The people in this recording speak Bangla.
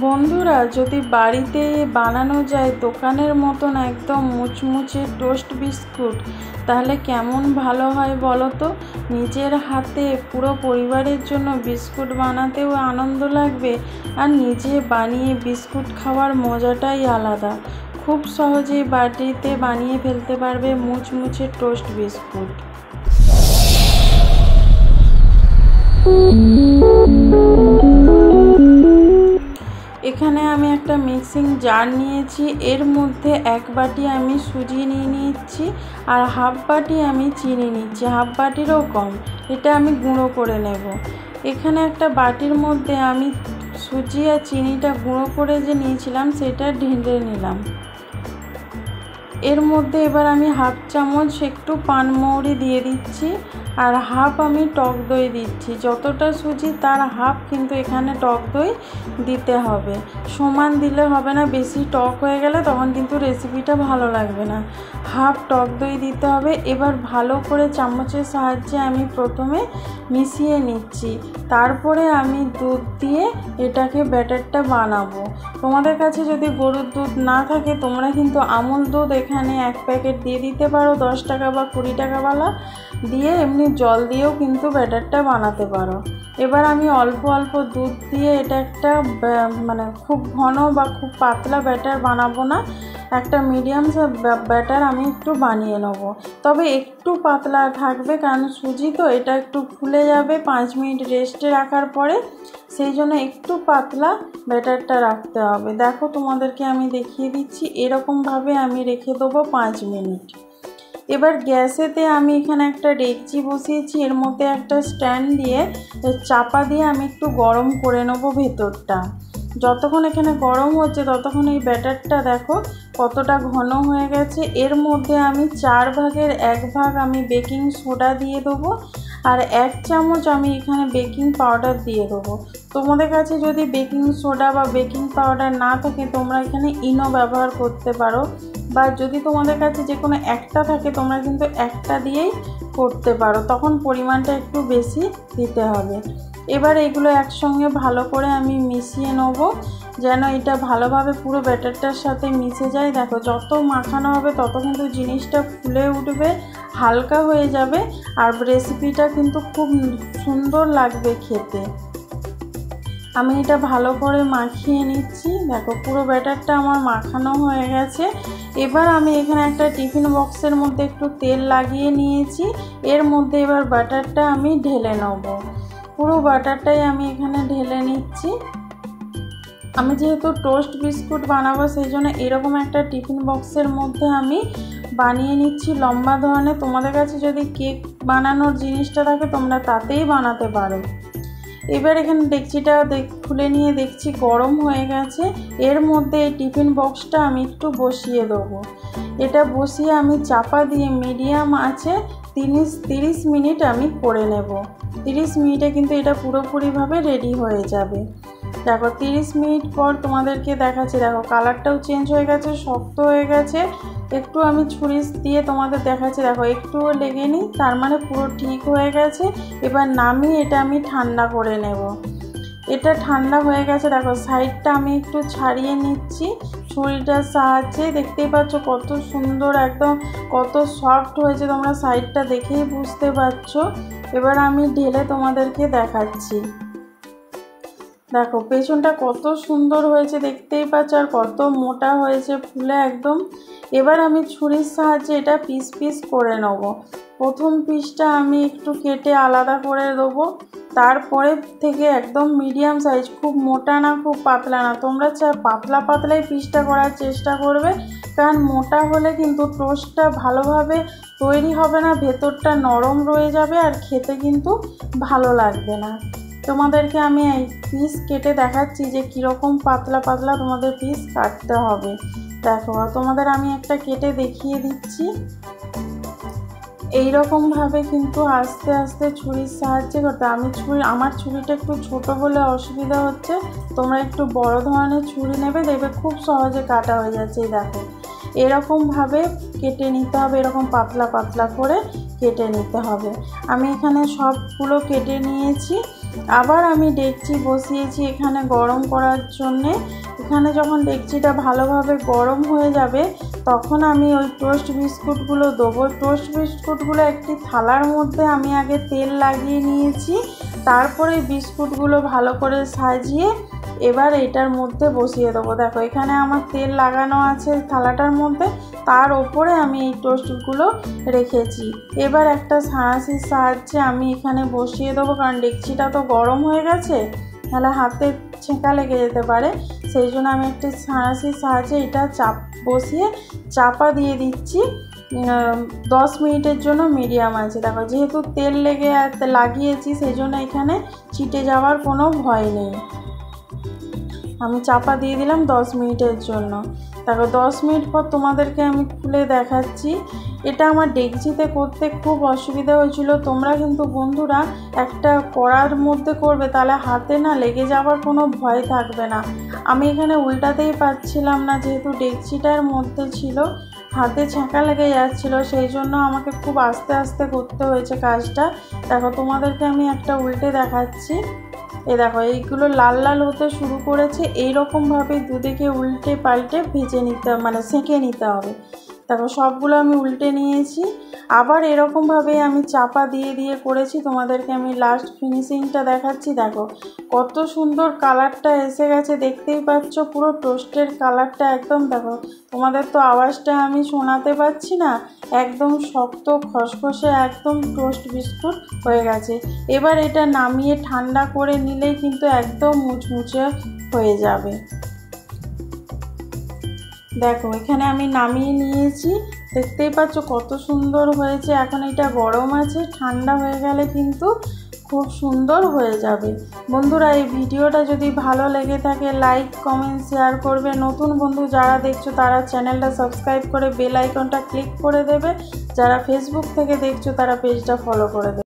বন্ধুরা, যদি বাড়িতে বানানো যায় দোকানের মতন একদম মুচমুচে টোস্ট বিস্কুট, তাহলে কেমন ভালো হয় বলো তো। নিজের হাতে পুরো পরিবারের জন্য বিস্কুট বানাতেও আনন্দ লাগবে, আর নিজে বানিয়ে বিস্কুট খাওয়ার মজাটাই আলাদা। খুব সহজেই বাড়িতে বানিয়ে ফেলতে পারবে মুচমুচে টোস্ট বিস্কুট। এখানে আমি একটা মিক্সিং জার নিয়েছি, এর মধ্যে 1 বাটি আমি সুজি নিয়ে নিচ্ছি আর হাফ বাটি আমি চিনি নিচ্ছি, হাফ বাটিরও কম। এটা আমি গুঁড়ো করে নেব। এখানে একটা বাটির মধ্যে আমি সুজি আর চিনিটা গুঁড়ো করে যে নিয়েছিলাম সেটা ঢেলে নিলাম। এর মধ্যে এবার আমি হাফ চামচ একটু পানমৌরি দিয়ে দিচ্ছি আর হাফ আমি টক দই দিচ্ছি। যতটা সুজি তার হাফ কিন্তু এখানে টক দই দিতে হবে। সমান দিলে হবে না, বেশি টক হয়ে গেলে তখন কিন্তু রেসিপিটা ভালো লাগবে না। হাফ টক দই দিতে হবে। এবার ভালো করে চামচের সাহায্যে আমি প্রথমে মিশিয়ে নিচ্ছি, তারপরে আমি দুধ দিয়ে এটাকে ব্যাটারটা বানাবো। তোমাদের কাছে যদি গরুর দুধ না থাকে তোমরা কিন্তু আমুল দুধ এখানে 1 প্যাকেট দিয়ে দিতে পারো, 10 টাকা বা 20 টাকাওয়ালা দিয়ে এমনি জল দিয়েও কিন্তু ব্যাটারটা বানাতে পারো। এবার আমি অল্প অল্প দুধ দিয়ে এটা একটা খুব ঘন বা খুব পাতলা ব্যাটার বানাবো না, একটা মিডিয়াম ব্যাটার আমি একটু বানিয়ে নেব। তবে একটু পাতলা থাকবে, কারণ সুজি তো এটা একটু ফুলে যাবে 5 মিনিট রেস্টে রাখার পরে, সেই জন্য একটু পাতলা ব্যাটারটা রাখতে হবে। দেখো তোমাদেরকে আমি দেখিয়ে দিচ্ছি, এরকমভাবে আমি রেখে দেবো 5 মিনিট। এবার গ্যাসেতে আমি এখানে একটা ডেকচি বসিয়েছি, এর মধ্যে একটা স্ট্যান্ড দিয়ে চাপা দিয়ে আমি একটু গরম করে নেব ভেতরটা। যতক্ষণ এখানে গরম হচ্ছে ততক্ষণ এই ব্যাটারটা দেখো কতটা ঘন হয়ে গেছে। এর মধ্যে আমি 4 ভাগের 1 ভাগ আমি বেকিং সোডা দিয়ে দেবো আর 1 চামচ আমি এখানে বেকিং পাউডার দিয়ে দেবো। তোমাদের কাছে যদি বেকিং সোডা বা বেকিং পাউডার না থাকে তোমরা এখানে ইনো ব্যবহার করতে পারো, বা যদি তোমাদের কাছে যে কোনো একটা থাকে তোমরা কিন্তু একটা দিয়েই করতে পারো, তখন পরিমাণটা একটু বেশি দিতে হবে। এবার এগুলো একসঙ্গে ভালো করে আমি মিশিয়ে নেব, যেন এটা ভালোভাবে পুরো ব্যাটারটার সাথে মিশে যায়। দেখো যত মাখানো হবে তত কিন্তু জিনিসটা ফুলে উঠবে, হালকা হয়ে যাবে, আর রেসিপিটা কিন্তু খুব সুন্দর লাগবে খেতে। আমি এটা ভালো করে মাখিয়ে নিচ্ছি। দেখো পুরো ব্যাটারটা আমার মাখানো হয়ে গেছে। এবার আমি এখানে একটা টিফিন বক্সের মধ্যে একটু তেল লাগিয়ে নিয়েছি, এর মধ্যে এবার বাটারটা আমি ঢেলে নেব। পুরো বাটারটাই আমি এখানে ঢেলে নিচ্ছি। আমি যেহেতু টোস্ট বিস্কুট বানাবো সেই জন্য এরকম একটা টিফিন বক্সের মধ্যে আমি বানিয়ে নিচ্ছি লম্বা ধরনের। তোমাদের কাছে যদি কেক বানানোর জিনিসটা থাকে তোমরা তাতেই বানাতে পারো। এবার এখানে ডেকচিটা খুলে নিয়ে দেখছি গরম হয়ে গেছে। এর মধ্যে এই টিফিন বক্সটা আমি একটু বসিয়ে দেবো। এটা বসিয়ে আমি চাপা দিয়ে মিডিয়াম আছে 30 মিনিট আমি করে নেব। 30 মিনিটে কিন্তু এটা পুরোপুরিভাবে রেডি হয়ে যাবে। দেখো 30 মিনিট পর তোমাদেরকে দেখাচ্ছি। দেখো কালারটাও চেঞ্জ হয়ে গেছে, শক্ত হয়ে গেছে। একটু আমি ছুরি দিয়ে তোমাদের দেখাচ্ছি, দেখো একটুও লেগেনি, তার মানে পুরো ঠিক হয়ে গেছে। এবার নামিয়ে এটা আমি ঠান্ডা করে নেব। এটা ঠান্ডা হয়ে গেছে। দেখো সাইডটা আমি একটু ছাড়িয়ে নিচ্ছি ছুরিটার সাহায্যে। দেখতেই পাচ্ছ কত সুন্দর, একদম কত সফট হয়েছে, তোমরা সাইডটা দেখেই বুঝতে পারছো। এবার আমি ঢেলে তোমাদেরকে দেখাচ্ছি। দেখো পেছনটা কত সুন্দর হয়েছে দেখতেই পাচ্ছ, আর কত মোটা হয়েছে ফুলে একদম। এবার আমি ছুরির সাহায্যে এটা পিস পিস করে নেব। প্রথম পিসটা আমি একটু কেটে আলাদা করে দেবো, তারপরে থেকে একদম মিডিয়াম সাইজ, খুব মোটা না খুব পাতলা না। তোমরা পাতলা পাতলাই পিসটা করার চেষ্টা করবে, কারণ মোটা হলে কিন্তু টোস্টটা ভালোভাবে তৈরি হবে না, ভেতরটা নরম রয়ে যাবে আর খেতে কিন্তু ভালো লাগবে না। তোমাদেরকে আমি এই পিস কেটে দেখাচ্ছি যে কীরকম পাতলা পাতলা তোমাদের পিস কাটতে হবে। দেখো তোমাদের আমি একটা কেটে দেখিয়ে দিচ্ছি। এই রকমভাবে কিন্তু আস্তে আস্তে ছুরির সাহায্যে করতে। আমার ছুরিটা একটু ছোট বলে অসুবিধা হচ্ছে, তোমরা একটু বড় ধরনের ছুরি নেবে, দেখবে খুব সহজে কাটা হয়ে যাচ্ছে। দেখো এরকমভাবে কেটে নিতে হবে, এরকম পাতলা পাতলা করে কেটে নিতে হবে। আমি এখানে সবগুলো কেটে নিয়েছি। আবার আমি ডেকচি বসিয়েছি এখানে গরম করার জন্যে। এখানে যখন ডেকচিটা ভালোভাবে গরম হয়ে যাবে তখন আমি ওই টোস্ট বিস্কুটগুলো দেবো। টোস্ট বিস্কুটগুলো একটি থালার মধ্যে আমি আগে তেল লাগিয়ে নিয়েছি, তারপরে বিস্কুটগুলো ভালো করে সাজিয়ে এবার এটার মধ্যে বসিয়ে দেবো। দেখো এখানে আমার তেল লাগানো আছে থালাটার মধ্যে, তার ওপরে আমি এই টোস্টগুলো রেখেছি। এবার একটা সাঁড়াশির সাহায্যে আমি এখানে বসিয়ে দেবো, কারণ ডেকচিটা তো গরম হয়ে গেছে, তাহলে হাতে ছেঁকা লেগে যেতে পারে। সেই জন্য আমি একটি সাঁড়াশির সাহায্যে এটা বসিয়ে চাপা দিয়ে দিচ্ছি 10 মিনিটের জন্য মিডিয়াম আছে। দেখো যেহেতু তেল লাগিয়েছি সেই জন্য এখানে চিটে যাওয়ার কোনো ভয় নেই। আমি চাপা দিয়ে দিলাম 10 মিনিটের জন্য। তারপর 10 মিনিট পর তোমাদেরকে আমি খুলে দেখাচ্ছি। এটা আমার ডেকচিতে করতে খুব অসুবিধা হয়েছিল। তোমরা কিন্তু বন্ধুরা একটা কড়ার মধ্যে করবে, তাহলে হাতে না লেগে যাওয়ার কোনো ভয় থাকবে না। আমি এখানে উল্টাতেই পারছিলাম না, যেহেতু ডেকচিটার মধ্যে ছিল, হাতে ছ্যাঁকা লেগে যাচ্ছিলো, সেই জন্য আমাকে খুব আস্তে আস্তে করতে হয়েছে কাজটা। দেখো তোমাদেরকে আমি একটা উল্টে দেখাচ্ছি। দেখো এইগুলো লাল লাল হতে শুরু করেছে, এইরকমভাবে দুদিকে উল্টে পাল্টে ভেজে নিতে সেঁকে নিতে হবে। দেখো সবগুলো আমি উল্টে নিয়েছি। আবার এরকমভাবে আমি চাপা দিয়ে দিয়ে করেছি। তোমাদেরকে আমি লাস্ট ফিনিশিংটা দেখাচ্ছি। দেখো কত সুন্দর কালারটা এসে গেছে, দেখতেই পাচ্ছ পুরো টোস্টের কালারটা একদম। দেখো তোমাদের তো আওয়াজটা আমি শোনাতে পাচ্ছি না, একদম শক্ত খসখসে একদম টোস্ট বিস্কুট হয়ে গেছে। এবার এটা নামিয়ে ঠান্ডা করে নিলেই কিন্তু একদম মুচমুচে হয়ে যাবে। দেখো এখানে আমি নামিয়ে নিয়েছি, দেখতেই পাচ্ছ কত সুন্দর হয়েছে। এখন এটা গরম আছে, ঠান্ডা হয়ে গেলে কিন্তু খুব সুন্দর হয়ে যাবে। বন্ধুরা এই ভিডিওটা যদি ভালো লেগে থাকে লাইক কমেন্ট শেয়ার করবে। নতুন বন্ধু যারা দেখছো তারা চ্যানেলটা সাবস্ক্রাইব করে বেল আইকনটা ক্লিক করে দেবে। যারা ফেসবুক থেকে দেখছো তারা পেজটা ফলো করে দেবে।